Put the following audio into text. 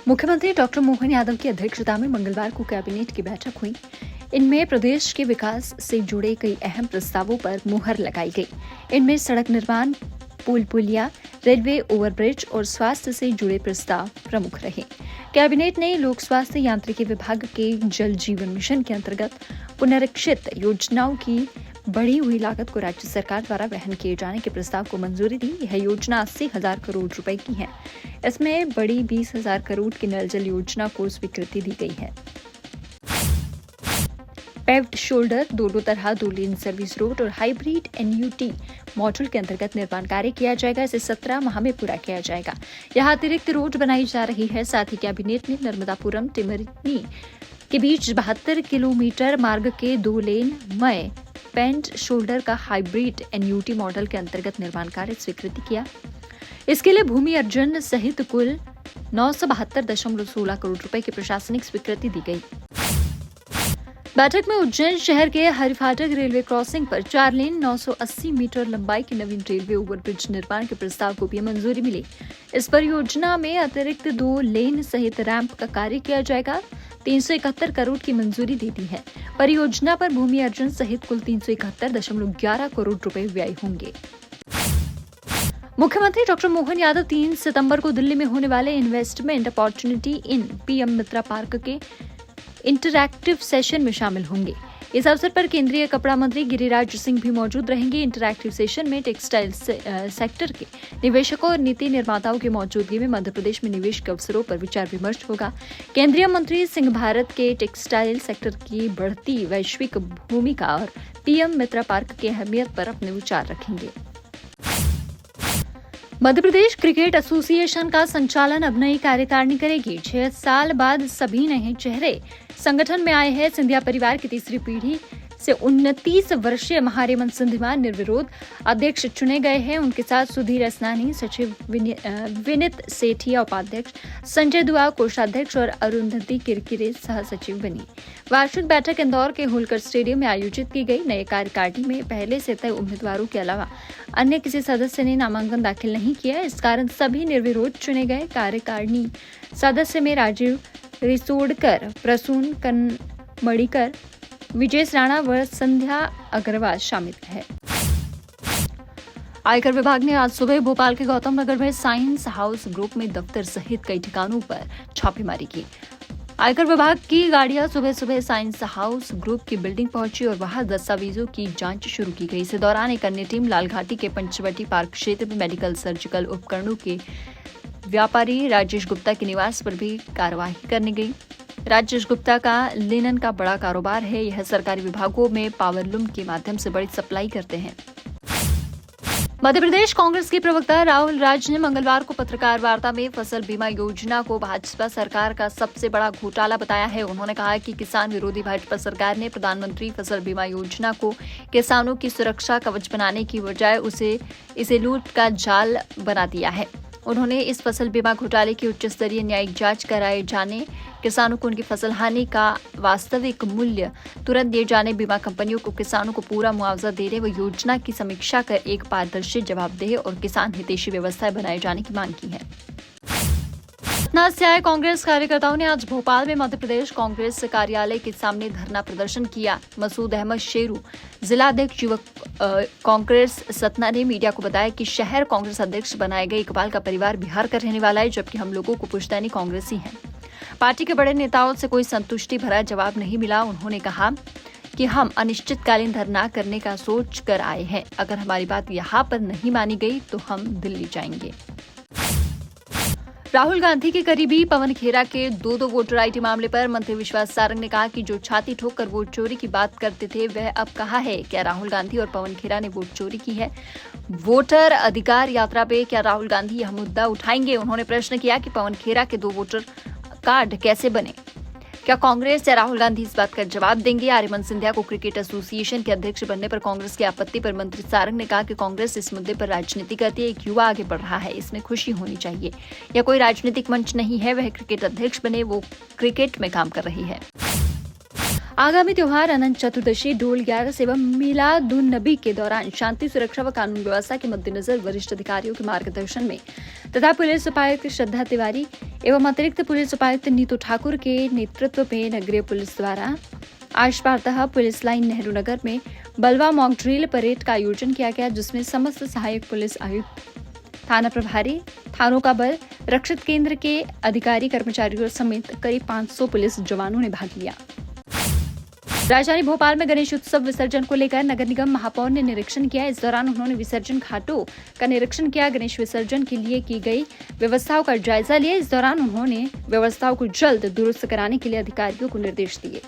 मुख्यमंत्री डॉक्टर मोहन यादव की अध्यक्षता में मंगलवार को कैबिनेट की बैठक हुई। इनमें प्रदेश के विकास से जुड़े कई अहम प्रस्तावों पर मुहर लगाई गई। इनमें सड़क निर्माण, पुल पुलिया, रेलवे ओवरब्रिज और स्वास्थ्य से जुड़े प्रस्ताव प्रमुख रहे। कैबिनेट ने लोक स्वास्थ्य यांत्रिकी विभाग के जल जीवन मिशन के अंतर्गत पुनरीक्षित योजनाओं की बढ़ी हुई लागत को राज्य सरकार द्वारा वहन किए जाने के प्रस्ताव को मंजूरी दी। यह योजना 80,000 करोड़ रुपए की है। इसमें बड़ी 20,000 करोड़ की नल जल योजना को स्वीकृति दी गई है। पेव्ड शोल्डर, दोनों तरह 2 लेन सर्विस रोड और हाइब्रिड एनयूटी मॉड्यूल के अंतर्गत निर्माण कार्य किया जाएगा। इसे 17 माह में पूरा किया जाएगा। यहाँ अतिरिक्त रोड बनाई जा रही है। साथ ही कैबिनेट ने नर्मदापुरम टिमरनी के बीच 72 किलोमीटर मार्ग के 2 लेन मय पेव्ड शोल्डर का हाइब्रिड एनयूटी मॉडल के अंतर्गत निर्माण कार्य स्वीकृति किया। इसके लिए भूमि अर्जन सहित कुल 972.16 करोड़ रुपए की प्रशासनिक स्वीकृति दी गई। बैठक में उज्जैन शहर के हरिफाटक रेलवे क्रॉसिंग पर 4 लेन 980 मीटर लंबाई की नवीन रेलवे ओवरब्रिज निर्माण के प्रस्ताव को भी मंजूरी मिली। इस परियोजना में अतिरिक्त 2 लेन सहित रैंप का कार्य किया जाएगा। 371 करोड़ की मंजूरी दी दी है। परियोजना पर भूमि अर्जन सहित कुल 371.11 करोड़ रुपए व्यय होंगे। मुख्यमंत्री डॉक्टर मोहन यादव 3 सितंबर को दिल्ली में होने वाले investment opportunity in PM Mitra park के इंटरैक्टिव सेशन में शामिल होंगे। इस अवसर पर केंद्रीय कपड़ा मंत्री गिरिराज सिंह भी मौजूद रहेंगे। इंटरैक्टिव सेशन में टेक्सटाइल सेक्टर के निवेशकों और नीति निर्माताओं की मौजूदगी में मध्य प्रदेश में निवेश के अवसरों पर विचार विमर्श होगा। केंद्रीय मंत्री सिंह भारत के टेक्सटाइल सेक्टर की बढ़ती वैश्विक भूमिका और पीएम मित्रा पार्क की अहमियत पर अपने विचार रखेंगे। मध्य प्रदेश क्रिकेट एसोसिएशन का संचालन अब नई कार्यकारिणी करेगी। 6 साल बाद सभी नए चेहरे संगठन में आए हैं। सिंधिया परिवार की तीसरी पीढ़ी से 29 वर्षीय महारेमन सिंधिया निर्विरोध अध्यक्ष चुने गए हैं। उनके साथ सुधीर असनानी सचिव, विनित सेठिया उपाध्यक्ष, संजय दुआ कोषाध्यक्ष और अरुंधति किरकिरे सह सचिव बनी। वार्षिक बैठक इंदौर के होलकर स्टेडियम में आयोजित की गई। नए कार्यकारिणी में पहले से तय उम्मीदवारों के अलावा अन्य किसी सदस्य ने नामांकन दाखिल नहीं किया। इस कारण सभी निर्विरोध चुने गए। कार्यकारिणी सदस्य में राजीव रिसोडकर, प्रसून कनमड़ीकर, विजय राणा व संध्या अग्रवाल शामिल है। आयकर विभाग ने आज सुबह भोपाल के गौतम नगर में साइंस हाउस ग्रुप में दफ्तर सहित कई ठिकानों पर छापेमारी की। आयकर विभाग की गाड़ियां सुबह सुबह साइंस हाउस ग्रुप की बिल्डिंग पहुंची और वहां दस्तावेजों की जांच शुरू की गई। इसी दौरान एक अन्य टीम लालघाटी के पंचवटी पार्क क्षेत्र में मेडिकल सर्जिकल उपकरणों के व्यापारी राजेश गुप्ता के निवास पर भी कार्रवाई करने गई। राजेश गुप्ता का लिनन का बड़ा कारोबार है। यह सरकारी विभागों में पावरलूम के माध्यम से बड़ी सप्लाई करते हैं। मध्य प्रदेश कांग्रेस के प्रवक्ता राहुल राज ने मंगलवार को पत्रकार वार्ता में फसल बीमा योजना को भाजपा सरकार का सबसे बड़ा घोटाला बताया है। उन्होंने कहा कि किसान विरोधी भाजपा सरकार ने प्रधानमंत्री फसल बीमा योजना को किसानों की सुरक्षा कवच बनाने की बजाय इसे लूट का जाल बना दिया है। उन्होंने इस फसल बीमा घोटाले की उच्च स्तरीय न्यायिक जांच कराए जाने, किसानों को उनकी फसल हानि का वास्तविक मूल्य तुरंत दिए जाने, बीमा कंपनियों को किसानों को पूरा मुआवजा देने व योजना की समीक्षा कर एक पारदर्शी, जवाबदेह और किसान हितैषी व्यवस्था बनाए जाने की मांग की है। पटना से आए कांग्रेस कार्यकर्ताओं ने आज भोपाल में मध्य प्रदेश कांग्रेस कार्यालय के सामने धरना प्रदर्शन किया। मसूद अहमद शेरू, जिला अध्यक्ष युवक कांग्रेस सतना ने मीडिया को बताया कि शहर कांग्रेस अध्यक्ष बनाए गए इकबाल का परिवार बिहार का रहने वाला है, जबकि हम लोगों को पुश्तैनी कांग्रेसी हैं। पार्टी के बड़े नेताओं से कोई संतुष्टि भरा जवाब नहीं मिला। उन्होंने कहा कि हम अनिश्चितकालीन धरना करने का सोच कर आए हैं। अगर हमारी बात यहाँ पर नहीं मानी गई तो हम दिल्ली जाएंगे। राहुल गांधी के करीबी पवन खेरा के 2 वोटर आईडी मामले पर मंत्री विश्वास सारंग ने कहा कि जो छाती ठोककर वोट चोरी की बात करते थे वह अब कहाँ है। क्या राहुल गांधी और पवन खेरा ने वोट चोरी की है? वोटर अधिकार यात्रा पे क्या राहुल गांधी यह मुद्दा उठाएंगे? उन्होंने प्रश्न किया कि पवन खेरा के 2 वोटर कार्ड कैसे बने। क्या कांग्रेस या राहुल गांधी इस बात का जवाब देंगे? आर्यमन सिंधिया को क्रिकेट एसोसिएशन के अध्यक्ष बनने पर कांग्रेस की आपत्ति पर मंत्री सारंग ने कहा कि कांग्रेस इस मुद्दे पर राजनीति करती है। एक युवा आगे बढ़ रहा है, इसमें खुशी होनी चाहिए। यह कोई राजनीतिक मंच नहीं है। वह क्रिकेट अध्यक्ष बने, वो क्रिकेट में काम कर रही है। आगामी त्योहार अनंत चतुर्दशी, डोल 11 एवं मिलादुन नबी के दौरान शांति, सुरक्षा व कानून व्यवस्था के मद्देनजर वरिष्ठ अधिकारियों के मार्गदर्शन में तथा पुलिस उपायुक्त श्रद्धा तिवारी एवं अतिरिक्त पुलिस उपायुक्त नीतू ठाकुर के नेतृत्व में नगरीय पुलिस द्वारा आज प्रातः पुलिस लाइन नेहरू नगर में बलवा मॉक ड्रिल परेड का आयोजन किया गया, जिसमें समस्त सहायक पुलिस आयुक्त, थाना प्रभारी, थानों का बल, रक्षित केंद्र के अधिकारी कर्मचारियों समेत करीब 500 पुलिस जवानों ने भाग लिया। राजधानी भोपाल में गणेश उत्सव विसर्जन को लेकर नगर निगम महापौर ने निरीक्षण किया। इस दौरान उन्होंने विसर्जन घाटों का निरीक्षण किया, गणेश विसर्जन के लिए की गई व्यवस्थाओं का जायजा लिया। इस दौरान उन्होंने व्यवस्थाओं को जल्द दुरुस्त कराने के लिए अधिकारियों को निर्देश दिए।